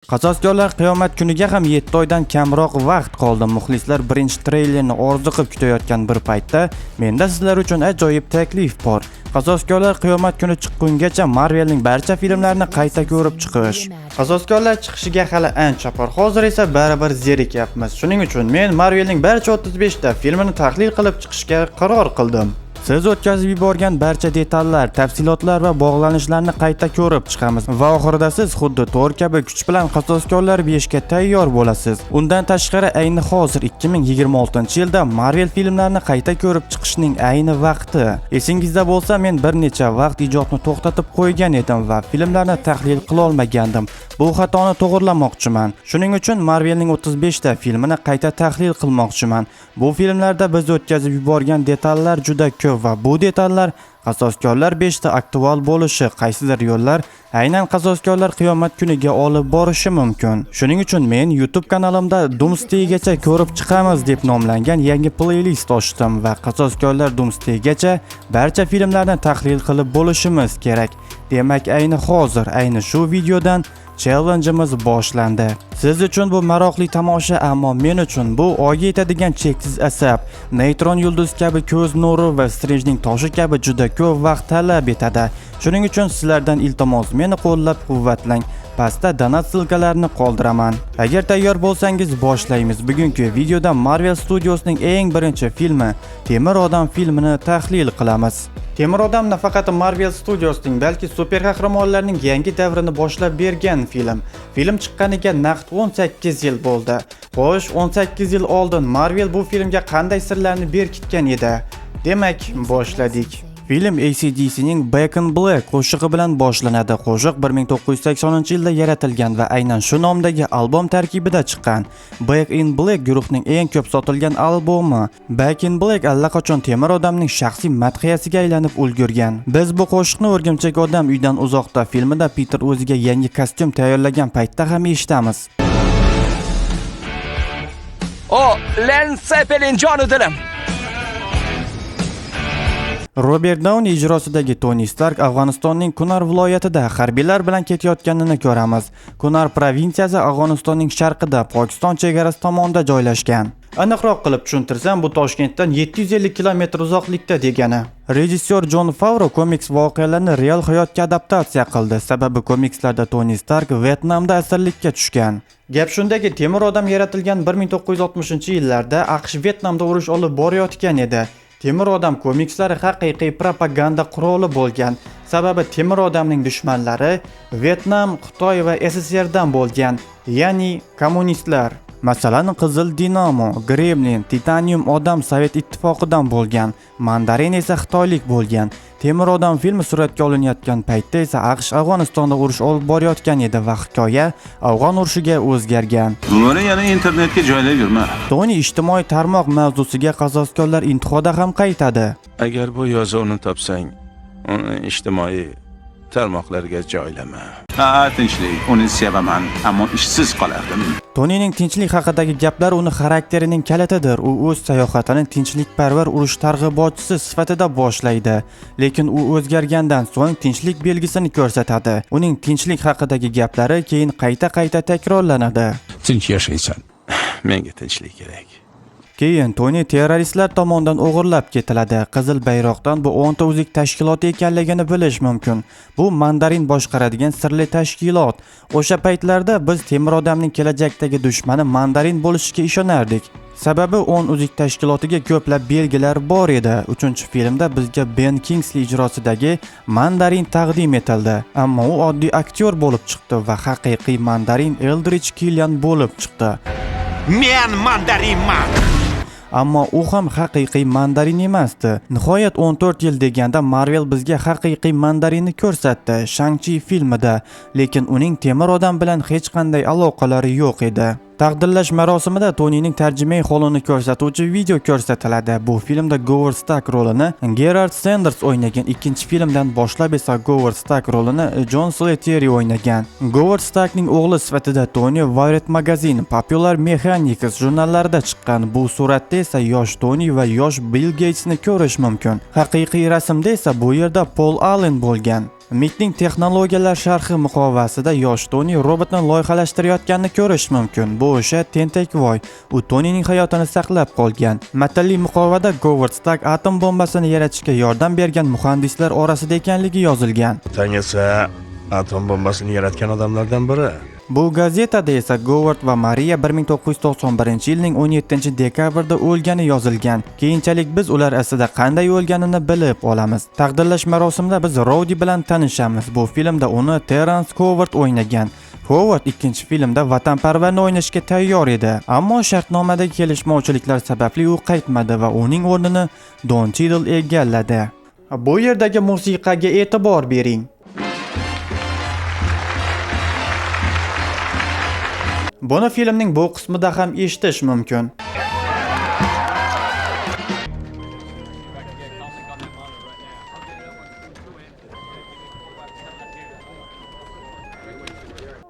Qasoskorlar qiyomat kuniga ham 7 oydan kamroq vaqt qoldi. Muxlislar birinchi treylerni orziqib kutayotgan bir paytda menda sizlar uchun ajoyib taklif bor. Qasoskorlar qiyomat kuni chiqqungacha Marvelning barcha filmlarini qayta ko'rib chiqish. Qasoskorlar chiqishiga hali ancha bor. Hozir esa baribir zerikyapmiz. Shuning uchun men Marvelning barcha 35 ta filmini tahlil qilib chiqishga qaror qildim. Siz o'tkazib yuborgan barcha detallar, tafsilotlar va bog'lanishlarni qayta ko'rib chiqamiz va oxirida siz xuddi Thor kabi kuch bilan Qasoskorlar 5 ga tayyor bo'lasiz. Undan tashqari ayni hozir 2026-yilda Marvel filmlarini qayta ko'rib chiqishning ayni vaqti. Esingizda bo'lsa, men bir necha vaqt ijodni to'xtatib qo'ygan edim va filmlarni tahlil qila olmagandim. Bu xatoni to'g'irlamoqchiman. Shuning uchun Marvelning 35 ta filmini qayta tahlil qilmoqchiman. Bu filmlarda biz o'tkazib yuborgan detallar juda ko'p va bu detallar Qasoskorlar 5 ta aktual bo'lishi, qaysidir yo'llar aynan Qasoskorlar qiyomat kuniga olib borishi mumkin. Shuning uchun men YouTube kanalimda Doomsdaygacha ko'rib chiqamiz deb nomlangan yangi playlist ochdim va Qasoskorlar Doomsdaygacha barcha filmlarni tahlil qilib bo'lishimiz kerak. Demak, ayni hozir, ayni shu videodan challenge'imiz boshlandi. Siz uchun bu maroqli tomosha, ammo men uchun bu oyga yetadigan cheksiz asab, neytron yulduz kabi ko'z nuri va Strange'ning toshi kabi juda ko'p vaqt talab etadi. Shuning uchun sizlardan iltimos, meni qo'llab-quvvatlang. Pastda donat silkalarini qoldiraman. Agar tayyor bo'lsangiz boshlaymiz. Bugungi videoda Marvel Studios'ning eng birinchi filmi Temir Odam filmini tahlil qilamiz. Temir Odam nafaqat Marvel Studios'ning, balki super qahramonlarning yangi davrini boshlab bergan film. Film chiqqaniga naqd 18 yil bo'ldi. Xo'sh, 18 yil oldin Marvel bu filmga qanday sirlarni berkitgan edi? Demak, boshladik. Film AC/DC'ning Back in Black qo'shig'i bilan boshlanadi. Qo'shiq 1980-yilda yaratilgan va aynan shu nomdagi albom tarkibida chiqqan. Back in Black guruhning eng ko'p sotilgan albomi. Back in Black allaqachon Temir Odamning shaxsiy madhiyasiga aylanib ulgurgan. Biz bu qo'shiqni O'rgimchak odam uydan uzoqda filmida Peter o'ziga yangi kostyum tayyorlagan paytda ham eshitamiz. O, Len Zeppelin jonu dilim. Robert Downey ijrosidagi Tony Stark Afg'onistonning Kunar viloyatida harbiylar bilan ketayotganini ko'ramiz. Kunar provinsiyasi Afg'onistonning sharqida, Pokiston chegarasi tomonda joylashgan. Aniqroq qilib tushuntirsam, bu Toshkentdan 750 kilometr uzoqlikda degani. Rejissyor Jon Favro komiks voqealarini real hayotga adaptatsiya qildi. Sababi komikslarda Tony Stark Vyetnamda asirlikka tushgan. Gap shundaki, Temir Odam yaratilgan 1960-yillarda AQSh Vyetnamda urush olib borayotgan edi. Temir Odam komikslari haqiqiy propaganda quroli bo'lgan. Sababi Temir Odamning dushmanlari Vyetnam, Xitoy va SSSRdan bo'lgan, ya'ni kommunistlar. Masalan, Qizil Dinamo, Gremlin, Titanium Odam Sovet ittifoqidan bo'lgan, Mandarin esa xitoylik bo'lgan. Temir Odam filmi suratga olinayotgan paytda esa AQSh Afg'onistonda urush olib borayotgan edi va hikoya Afg'on urushiga o'zgargan. Buni yana internetga joylab yurma. Tony ijtimoiy tarmoq mavzusiga Qasoskorlar intihoda ham qaytadi. Agar bu yozuvni topsang, uni ijtimoiy tarmoqlarga joylama. Tinchlik, uni sevaman, ammo ishsiz qolardim. Tonyning tinchlik haqidagi gaplar uni xarakterining kalitidir. U o'z sayohatini tinchlikparvar urush targ'ibotchisi sifatida boshlaydi, lekin u o'zgargandan so'ng tinchlik belgisini ko'rsatadi. Uning tinchlik haqidagi gaplari keyin qayta-qayta takrorlanadi. Tinch yashaysan. Menga tinchlik kerak. Keyin Tony terroristlar tomonidan o'g'irlab ketiladi. Qizil bayroqdan bu 10 ta o'zik tashkiloti ekanligini bilish mumkin. Bu Mandarin boshqaradigan sirli tashkilot. O'sha paytlarda biz Temir Odamning kelajakdagi dushmani Mandarin bo'lishiga ishonardik. Sababi 10 o'zik tashkilotiga ko'plab belgilar bor edi. 3-filmda bizga Ben Kingsley ijrosidagi Mandarin taqdim etildi. Ammo u oddiy aktyor bo'lib chiqdi va haqiqiy Mandarin Eldridge Killian bo'lib chiqdi. Men Mandarinman. Ammo u ham haqiqiy Mandarin emasdi. Nihoyat 14 yil deganda Marvel bizga haqiqiy Mandarinni ko'rsatdi Shang-Chi filmida, lekin uning Temir Odam bilan hech qanday aloqalari yo'q edi. Taqdirlash marosimida Tonyning tarjimai holini ko'rsatuvchi video ko'rsatiladi. Bu filmda Говард Stark rolini Gerard Sanders o'ynagan, ikkinchi filmdan boshlab esa Говард Stark rolini John Slattery o'ynagan. Говард Starkning o'g'li sifatida Tony Wired Magazine, Popular Mechanics jurnallarida chiqqan. Bu suratda esa yosh Tony va yosh Bill Gatesni ko'rish mumkin. Haqiqiy rasmda esa bu yerda Paul Allen bo'lgan. Mickning texnologiyalar sharhi muqovasida yosh Toni robotni loyihalashtirayotganini ko'rish mumkin. Bu o'sha tentakvoy. U Tonining hayotini saqlab qolgan. Matalli muqovada Говард Stark atom bombasini yaratishga yordam bergan muhandislar orasida ekanligi yozilgan. Tang esa atom bombasini yaratgan odamlardan biri. Bu gazetada esa Говард va Mariya 1991-yilning 17-dekabrda o'lgani yozilgan. Keyinchalik biz ular aslida qanday o'lganini bilib olamiz. Taqdirlash marosimida biz Rowdy bilan tanishamiz. Bu filmda uni Terence Howard o'ynagan. Howard ikkinchi filmda vatanparvarni o'ynashga tayyor edi, ammo shartnomadagi kelishmovchiliklar sababli u qaytmadi va uning o'rnini Don Cheadle egalladi. Bu yerdagi musiqaga e'tibor bering. Buni filmning bu qismida ham eshitish mumkin.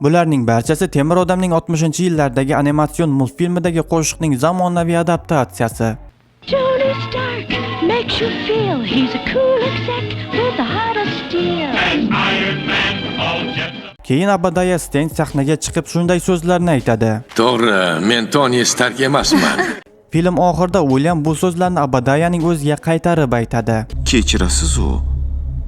Bularning barchasi Temir odamning 60-yillardagi animatsion multfilmidagi qo'shiqning zamonaviy adaptatsiyasi. Tony Stark makes you feel he's a cool exec with the heart of steel. Keyin Abadaya Stein sahnaga chiqib shunday so'zlarni aytadi. To'g'ri, men Tony Stark emasman. Film oxirida William bu so'zlarni Abadayaning o'ziga qaytarib aytadi. Kechirasiz u.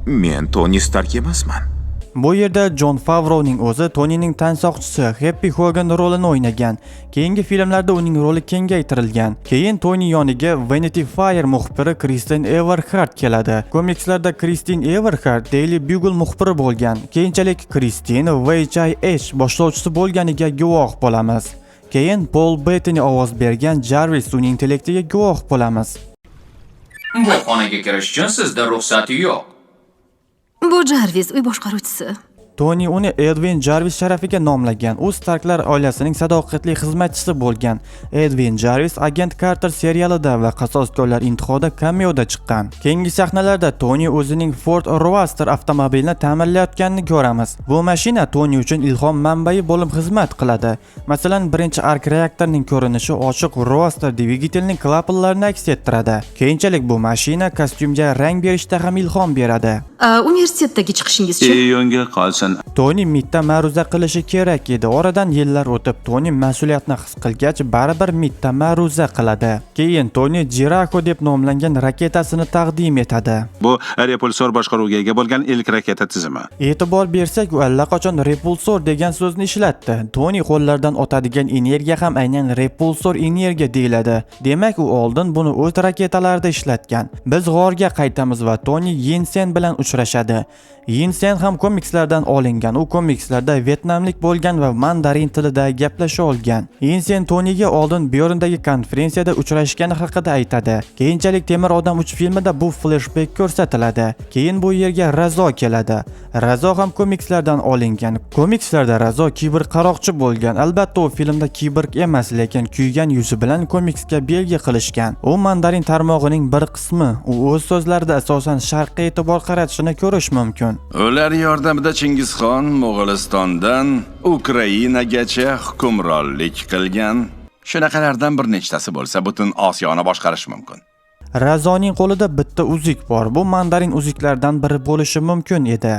Men Tony Stark emasman. Bu yerda Jon Favreauning o'zi Tonining tansoqchisi Happy Hogan rolini o'ynagan. Keyingi filmlarda uning roli kengaytirilgan. Keyin Toni yoniga Vanity Fair muxbiri Kristen Everhart keladi. Komikslarda Kristen Everhart Daily Bugle muxbiri bo'lgan. Keyinchalik Kristen VHIH boshlovchisi bo'lganiga guvoh bo'lamiz. Keyin Paul Bettany ovoz bergan Jarvis uning intellektiga guvoh bo'lamiz. Bu xonaga kirish uchun sizda ruxsati yo'q. Bu Jarvis uy boshqaruvchisi. Toni uni Edwin Jarvis sharafiga nomlagan. U Starklar oilasining sadoqatli xizmatchisi bo'lgan. Edwin Jarvis Agent Carter serialida va Qasoskorlar intihoda kameoda chiqqan. Keyingi sahnalarda Toni o'zining Ford Roadster avtomobilini ta'mirlayotganini ko'ramiz. Bu mashina Toni uchun ilhom manbai bo'lib xizmat qiladi. Masalan, birinchi ark reaktorining ko'rinishi ochiq Roadster dvigatelning klapanlarini aks ettiradi. Keyinchalik bu mashina kostyumga rang berishda ham ilhom beradi. Universitetdagi chiqishingizchi? Yonga qolsin. Toni Midda ma'ruza qilishi kerak edi. Oradan yillar o'tib Toni mas'uliyatni his qilgach, baribir Midda ma'ruza qiladi. Keyin Toni Jiraco deb nomlangan raketasini taqdim etadi. Bu repulsor boshqaruvga ega bo'lgan ilk raketa tizimi. E'tibor bersak, u allaqachon repulsor degan so'zni ishlatdi. Toni qo'llaridan o'tadigan energiya ham aynan repulsor energiya deyiladi. Demak, u oldin buni o'z raketalarida ishlatgan. Biz g'orga qaytamiz va Toni Yinsen bilan uchrashadi. Yinsen ham komikslardan olingan. U komikslarda vyetnamlik bo'lgan va mandarin tilida gaplasha olgan. Yinsen Toniga oldin Byorndagi konferensiyada uchrashgani haqida aytadi. Keyinchalik Temir odam 3 filmida bu flashback ko'rsatiladi. Keyin bu yerga Razo keladi. Razo ham komikslardan olingan. Komikslarda Razo kiborg qaroqchi bo'lgan. Albatta u filmda kiborg emas, lekin kuygan yuzi bilan komiksga belgi qilishgan. U mandarin tarmog'ining bir qismi. U o'z so'zlarida asosan sharqqa e'tibor qaratishini ko'rish mumkin. Ular yordamida Chingizxon Mo'g'ulistondan Ukrainagacha hukmronlik qilgan. Shunaqalardan bir nechtasi bo'lsa, butun Osiyoni boshqarish mumkin. Razoning qo'lida bitta uzik bor. Bu mandarin uziklardan biri bo'lishi mumkin edi.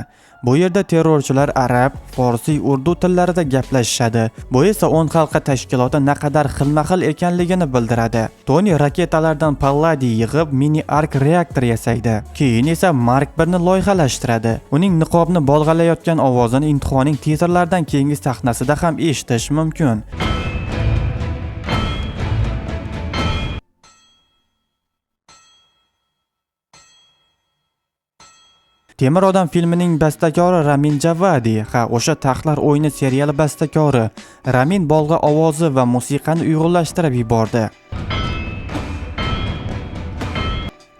Bu yerda terrorchilar arab, forsiy, urdu tillarida gaplashishadi. Bu esa 10 xalqa tashkiloti naqadar xilma-xil ekanligini bildiradi. Toni raketalardan palladiy yig'ib mini ark reaktor yasaydi. Keyin esa Mark 1 ni loyihalashtiradi. Uning niqobni bolg'alayotgan ovozini Intihoning tizerlaridan keyingi sahnasida ham eshitish mumkin. Temir odam filmining bastakori Ramin Javadi, o'sha Taxtlar o'yini seriali bastakori. Ramin bolg'a ovozi va musiqani uyg'unlashtirib yubordi.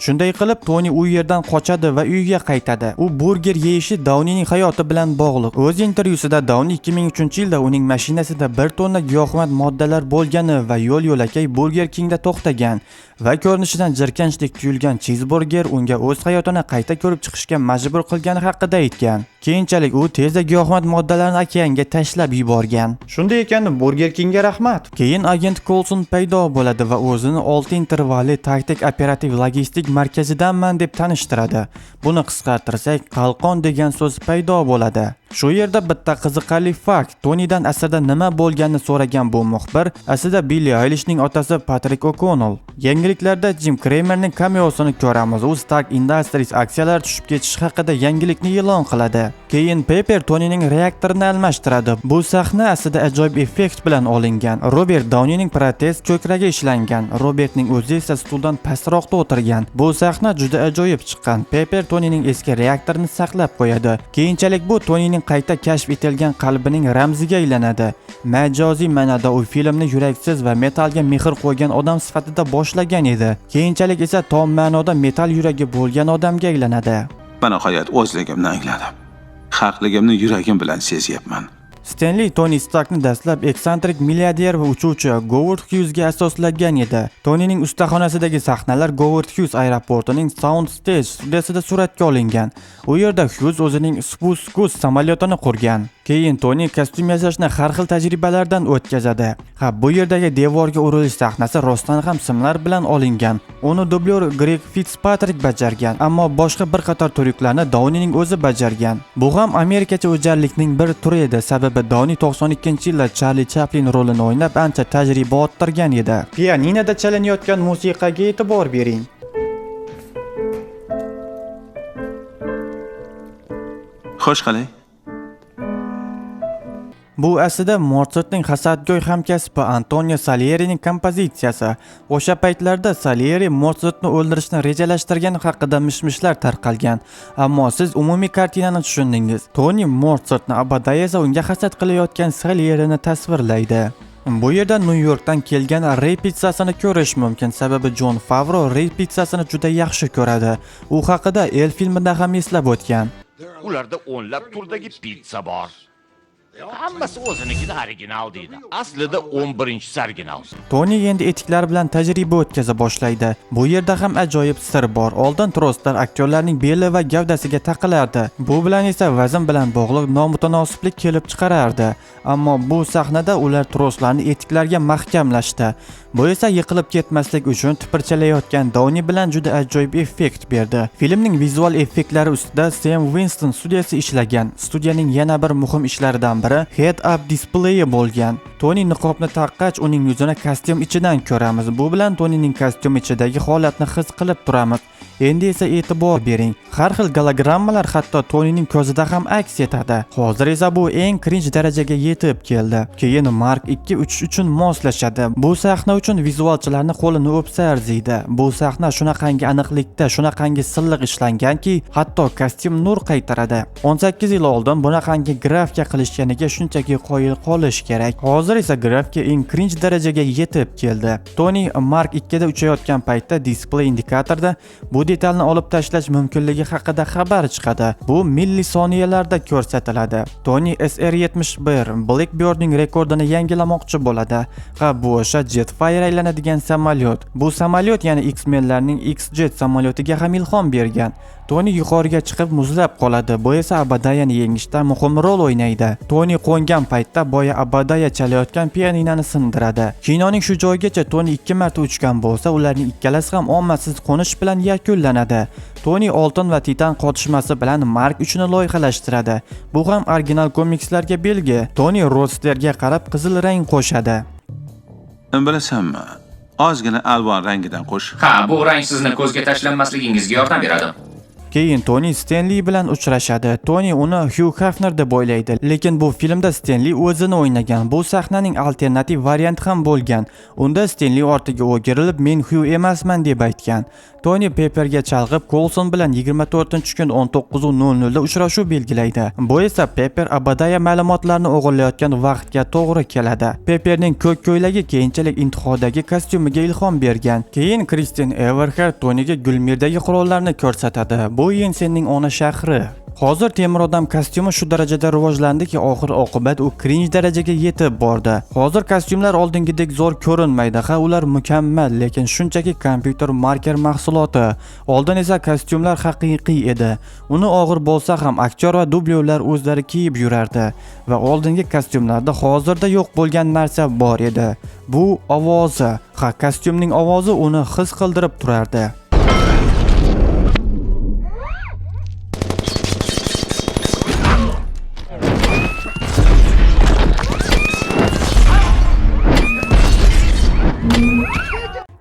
Shunday qilib Toni u yerdan qochadi va uyiga qaytadi. U burger yeyishi Downining hayoti bilan bog'liq. O'z intervyusida Downi 2003-yilda uning mashinasida 1 tonna giyohvand moddalar bo'lgani va yo'l-yo'lakay Burger Kingda to'xtagan va ko'rinishidan jirkanchlik tuyulgan cheeseburger unga o'z hayotini qayta ko'rib chiqishga majbur qilgani haqida aytgan. Keyinchalik u tezda giyohvand moddalarni okeanga tashlab yuborgan. Shunday ekan, Burger Kingga rahmat. Keyin agent Coulson paydo bo'ladi va o'zini 6 intervalli taktik operativ logistik markazidanman deb tanishtiradi. Buni qisqartirsak, qalqon degan so'z paydo bo'ladi. Shu yerda bitta qiziqarli fakt. Tonidan aslida nima bo'lganini so'ragan bu muxbir aslida Billie Eilishning otasi Patrick O'Connell. Yangiliklarda Jim Cramerning cameosini ko'ramiz. U Stark Industries aksiyalar tushib ketishi haqida yangilikni e'lon qiladi. Keyin Pepper Tonining reaktorini almashtiradi. Bu sahna aslida ajoyib effekt bilan olingan. Robert Downeyning protez ko'kragi ishlangan. Robertning o'zi esa stuldan pastroqda o'tirgan. Bu sahna juda ajoyib chiqqan. Pepper Tonining eski reaktorini saqlab qo'yadi. Keyinchalik bu Tonining qayta kashf etilgan qalbining ramziga aylanadi. Majoziy ma'noda u filmni yuraksiz va metalga mehr qo'ygan odam sifatida boshlagan edi. Keyinchalik esa tom ma'noda metal yuragi bo'lgan odamga aylanadi. Nihoyat o'zligimni angladim. Haqligimni yuragim bilan sezyapman. Stanley Tony Starkni dastlab eksantrik milliarder va uchuvchi Говард Hughesga asoslagan edi. Tonyning ustaxonasidagi sahnalar Говард Hughes aeroportining Soundstage studiyasida suratga olingan. U yerda Hughes o'zining Sputnik samolyotini qurgan. Keyin Tony kostyum yasashni har xil tajribalardan o'tkazadi. Bu yerdagi devorga urilish sahnasi rostdan ham simlar bilan olingan. Uni dublyor Greg Fitzpatrick bajargan, ammo boshqa bir qator tryuklarni Downeyning o'zi bajargan. Bu ham amerikacha o'jarlikning bir turi edi, sababi Downey 92-yilda Charlie Chaplin rolini o'ynab ancha tajriba orttirgan edi. Pianinoda chalinayotgan musiqaga e'tibor bering. Xo'sh qalay? Bu aslida Mozartning hasadgo'y hamkasbi Antonio Salierining kompozitsiyasi. O'sha paytlarda Salieri Mozartni o'ldirishni rejalashtirgani haqida mishmishlar tarqalgan. Ammo siz umumiy kartinani tushundingiz. Tony Mozartni abadiy esa unga hasad qilayotgan Salierini tasvirlaydi. Bu yerda New Yorkdan kelgan Ray pizzasini ko'rish mumkin, sababi Jon Favreau Ray pizzasini juda yaxshi ko'radi. U haqida El filmida ham eslab o'tgan. Ularda o'nlab turdagi pizza bor. Hammasi o'zinikida original deydi. Aslida 11-si original. Tony endi etiklar bilan tajriba o'tkaza boshlaydi. Bu yerda ham ajoyib sir bor. Oldin troslar aktyorlarning beli va gavdasiga taqilardi. Bu bilan esa vazn bilan bog'liq nomutanosiblik kelib chiqarardi. Ammo bu sahnada ular troslarni etiklarga mahkamlashdi. Bu esa yiqilib ketmaslik uchun tipirchalayotgan Downey bilan juda ajoyib effekt berdi. Filmning vizual effektlari ustida Sam Winston studiyasi ishlagan. Studiyaning yana bir muhim ishlaridan biri head-up displeyi bo'lgan. Tony niqobni taqqach, uning yuzini kostyum ichidan ko'ramiz. Bu bilan Tonyning kostyum ichidagi holatni his qilib turamiz. Endi esa e'tibor bering. Har xil gologrammalar hatto Tonyning ko'zida ham aks etadi. Hozir esa bu eng cringe darajaga yetib keldi. Keyin Mark 2 uchish uchun moslashadi. Bu sahna uchun vizualchilarni qo'lini o'psa arziydi. Bu sahna shunaqangi aniqlikda, shunaqangi silliq ishlanganki, hatto kostyum nur qaytaradi. 18 yil oldin bunaqangi grafika qilishganiga shunchaki qoyil qolish kerak. Hozir esa grafika eng cringe darajaga yetib keldi. Tony Mark 2 da uchayotgan paytda displey indikatorda bu detalni olib tashlash mumkinligi haqida xabar chiqadi. Bu millisoniyalarda ko'rsatiladi. Tony SR-71 Blackbirdning rekordini yangilamoqchi bo'ladi. Bu o'sha Jetfire aylanadigan samolyot. Bu samolyot yana X-menlarning X-Jet samolyotiga ham ilhom bergan. Tony yuqoriga chiqib muzlab qoladi. Bu esa Abadayani yengishda muhim rol o'ynaydi. Tony qo'ngan paytda boya Abadaya chalayotgan pianinani sindiradi. Kinoning shu joygacha Tony 2 marta uchgan bo'lsa, ularning ikkalasi ham omadsiz qo'nish bilan yakunlanadi. Tony oltin va titan qotishmasi bilan Mark 3 ni loyihalashtiradi. Bu ham original komikslarga belgi. Tony Roadsterga qarab qizil rang qo'shadi. Bilasanmi? Ozgina alvon rangidan qo'sh. Ha, bu rang sizni ko'zga tashlanmasligingizga yordam beradi. Keyin Tony Stanley bilan uchrashadi. Tony uni Hugh Hefner deb o'ylaydi, lekin bu filmda Stanley o'zini o'ynagan. Bu sahnaning alternativ varianti ham bo'lgan. Unda Stanley ortiga o'girilib, "Men Hugh emasman" deb aytgan. Tony Pepperga chalg'ib, Coulson bilan 24-kun 19:00 da uchrashuv belgilaydi. Bu esa Pepper Abadaya ma'lumotlarini o'g'irlayotgan vaqtga to'g'ri keladi. Pepperning ko'k ko'ylagi keyinchalik intihodagi kostyumiga ilhom bergan. Keyin Kristen Everhart Tonyga Gulmirdagi qurollarni ko'rsatadi. Bu Yensenning ona shahri. Hozir temir odam kostyumi shu darajada rivojlandiki, oxir-oqibat u cringe darajaga yetib bordi. Hozir kostyumlar oldingidek zo'r ko'rinmaydi. Ular mukammal, lekin shunchaki kompyuter marker mahsuloti. Oldin esa kostyumlar haqiqiy edi. Uni og'ir bo'lsa ham aktyor va dublyorlar o'zlari kiyib yurardi va oldingi kostyumlarda hozirda yo'q bo'lgan narsa bor edi. Bu ovozi. Kostyumning ovozi uni his qildirib turardi.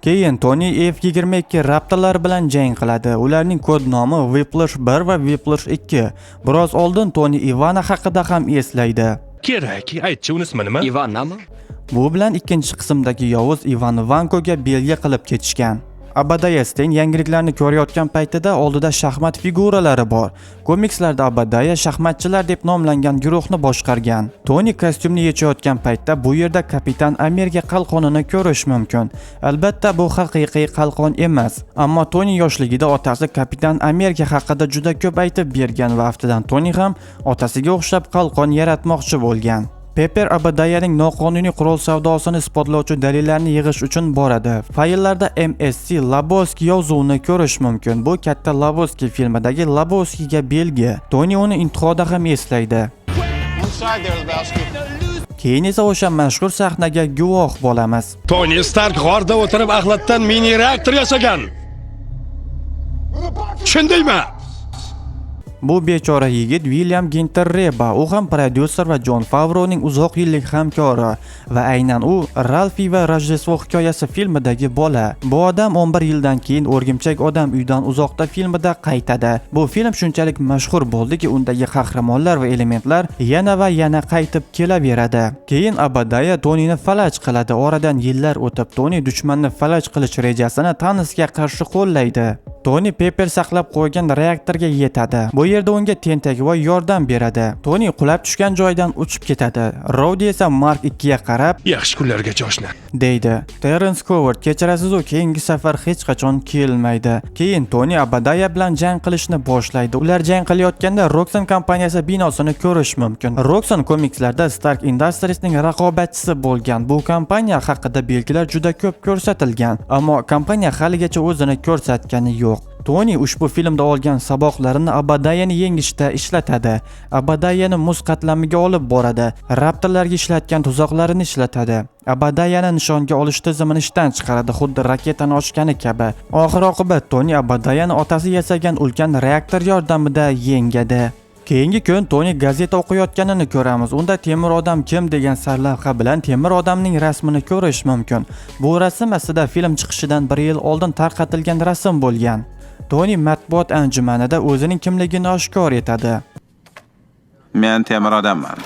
Keyin Tony F-22 Raptorlar bilan jang qiladi. Ularning kod nomi Whiplash 1 va Whiplash 2. Biroz oldin Tony Ivana haqida ham eslaydi. Kerak, aytchi uni ismi nima? Ivannami? Bu bilan ikkinchi qismdagi yovuz Ivan Vankoga belgi qilib ketishgan. Abadaya Stein yangiliklarni ko'rayotgan paytida oldida shaxmat figuralari bor. Komikslarda Abadaya shaxmatchilar deb nomlangan guruhni boshqargan. Tony kostyumni yechayotgan paytda bu yerda Kapitan Amerika qalqonini ko'rish mumkin. Albatta bu haqiqiy qalqon emas, ammo Tony yoshligida otasi Kapitan Amerika haqida juda ko'p aytib bergan va aftidan Tony ham otasiga o'xshab qalqon yaratmoqchi bo'lgan. Pepper Abadayaning noqonuniy qurol savdosini isbotlovchi dalillarni yig'ish uchun boradi. Fayllarda MSC Laboski yozuvini ko'rish mumkin. Bu katta Laboski filmidagi Laboskiga belgi. Tony uni intihoda ham eslaydi. Keyin esa o'sha mashhur sahnaga guvoh bo'lamiz. Tony Stark g'orda o'tirib axlatdan mini reaktor yasagan. Tushundingmi? Bu bechora yigit William Ginter Reba, u ham prodyuser va Jon Favroning uzoq yillik hamkori va aynan u Ralfi va Rojdestvo hikoyasi filmidagi bola. Bu odam 11 yildan keyin O'rgimchak odam uydan uzoqda filmida qaytadi. Bu film shunchalik mashhur bo'ldiki, undagi qahramonlar va elementlar yana va yana qaytib kelaveradi. Keyin Abadaya Tonyni falaj qiladi. Oradan yillar o'tib Tony dushmanni falaj qilish rejasini Thanosga qarshi qo'llaydi. Tony Pepper saqlab qo'ygan reaktorga yetadi. Bu yerda unga tentakvoy yordam beradi. Tony qulab tushgan joydan uchib ketadi. Rowdy esa Mark 2 ga qarab, Yaxshi kunlargacha oshna, deydi. Terence Howard, kechirasiz, u keyingi safar hech qachon kelmaydi. Keyin Tony Abadaya bilan jang qilishni boshlaydi. Ular jang qilayotganda Roxxon kompaniyasi binosini ko'rish mumkin. Roxxon komikslarda Stark Industriesning raqobatchisi bo'lgan. Bu kompaniya haqida belgilar juda ko'p ko'rsatilgan, ammo kompaniya haligacha o'zini ko'rsatgani yo'q. Tony ushbu filmda olgan saboqlarini Abadayani yengishda ishlatadi. Abadayani muz qatlamiga olib boradi. Raptorlarga ishlatgan tuzoqlarini ishlatadi. Abadayani nishonga olish tizimini ishdan chiqaradi, xuddi raketani ochgani kabi. Oxir-oqibat Tony Abadayani otasi yasagan ulkan reaktor yordamida yengadi. Keyingi kun Tony gazeta o'qiyotganini ko'ramiz. Unda Temir odam kim degan sarlavha bilan Temir odamning rasmini ko'rish mumkin. Bu rasm aslida film chiqishidan 1 yil oldin tarqatilgan rasm bo'lgan. Tony matbuot anjumanida o'zining kimligini oshkor etadi. Men temir odamman.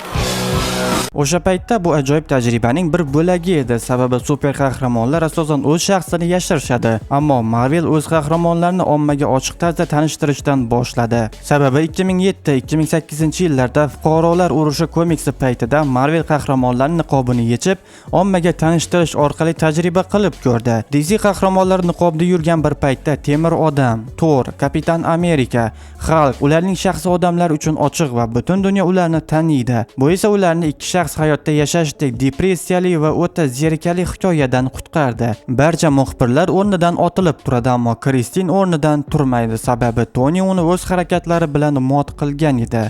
O'sha paytda bu ajoyib tajribaning bir bo'lagi edi, sababi super qahramonlar asosan o'z shaxsini yashirishadi, ammo Marvel o'z qahramonlarini ommaga ochiq tarzda tanishtirishdan boshladi. Sababi 2007-2008 yillarda fuqarolar urushi komiksi paytida Marvel qahramonlarining niqobini yechib, ommaga tanishtirish orqali tajriba qilib ko'rdi. DC qahramonlari niqobda yurgan bir paytda Temir odam, Thor, Kapitan Amerika, Hulk ularning shaxsiy odamlar uchun ochiq va butun dunyo ularni taniydi. Bu esa ularni ikki shaxs hayotda yashashdek depressiyali va o'ta zerikarli hikoyadan qutqardi. Barcha muxbirlar o'rnidan otilib turadi, ammo Kristin o'rnidan turmaydi, sababi Tony uni o'z harakatlari bilan mot qilgan edi.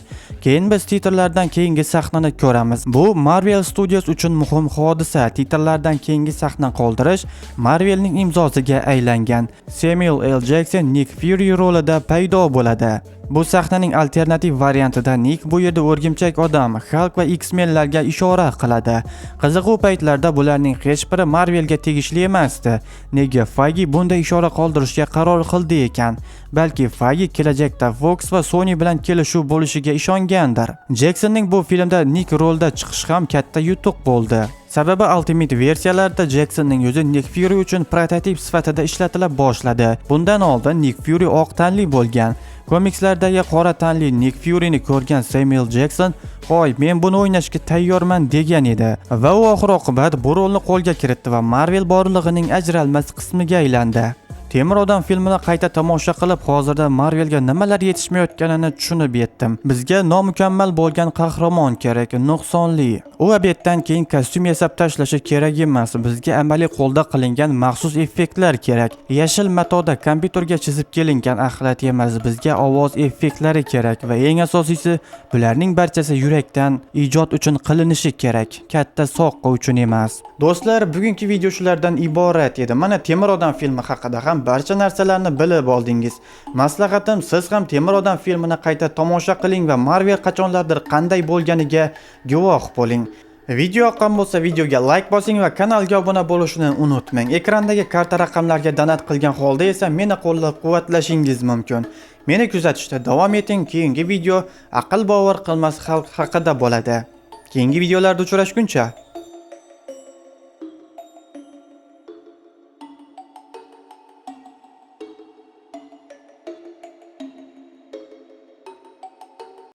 Keyin biz titrlardan keyingi sahnani ko'ramiz. Bu Marvel Studios uchun muhim hodisa. Titrlardan keyingi sahna qoldirish Marvelning imzosiga aylangan. Samuel L. Jackson Nick Fury rolida paydo bo'ladi. Bu sahnaning alternativ variantida Nick bu yerda O'rgimchak odam, Hulk va X-menlarga ishora qiladi. Qiziq, u paytlarda bularning hech biri Marvelga tegishli emasdi. Nega Feige bunday ishora qoldirishga qaror qildi ekan? Balki Feige kelajakda Fox va Sony bilan kelishuv bo'lishiga ishongandir. Jacksonning bu filmda Nick rolda chiqishi ham katta yutuq bo'ldi. Sababi Ultimate versiyalarda Jacksonning o'zi Nick Fury uchun prototip sifatida ishlatila boshladi. Bundan oldin Nick Fury oq tanli bo'lgan. Komikslardagi qora tanli Nick Furyni ko'rgan Samuel Jackson, "Qo'y, men buni o'ynashga tayyorman" degan edi va u oxir-oqibat bu rolni qo'lga kiritdi va Marvel borlig'ining ajralmas qismiga aylandi. Temir odam filmini qayta tomosha qilib, hozirda Marvelga nimalar yetishmayotganini tushunib yetdim. Bizga nomukammal bo'lgan qahramon kerak, nuqsonli. U abetdan keyin kostyum yasab tashlashi kerak emas. Bizga amaliy qo'lda qilingan maxsus effektlar kerak. Yashil matoda kompyuterga chizib kelingan axlat emas, bizga ovoz effektlari kerak va eng asosiysi, bularning barchasi yurakdan ijod uchun qilinishi kerak, katta soqqa uchun emas. Do'stlar, bugungi video shulardan iborat edi. Mana Temir odam filmi haqida ham barcha narsalarni bilib oldingiz. Maslahatim, siz ham Temir odam filmini qayta tomosha qiling va Marvel qachonlardir qanday bo'lganiga guvoh bo'ling. Video yoqqan bo'lsa videoga like bosing va kanalga obuna bo'lishni unutmang. Ekrandagi karta raqamlarga donat qilgan holda esa meni qo'llab-quvvatlashingiz mumkin. Meni kuzatishda davom eting. Keyingi video aql bovar qilmas xalq haqida bo'ladi. Keyingi videolarda uchrashguncha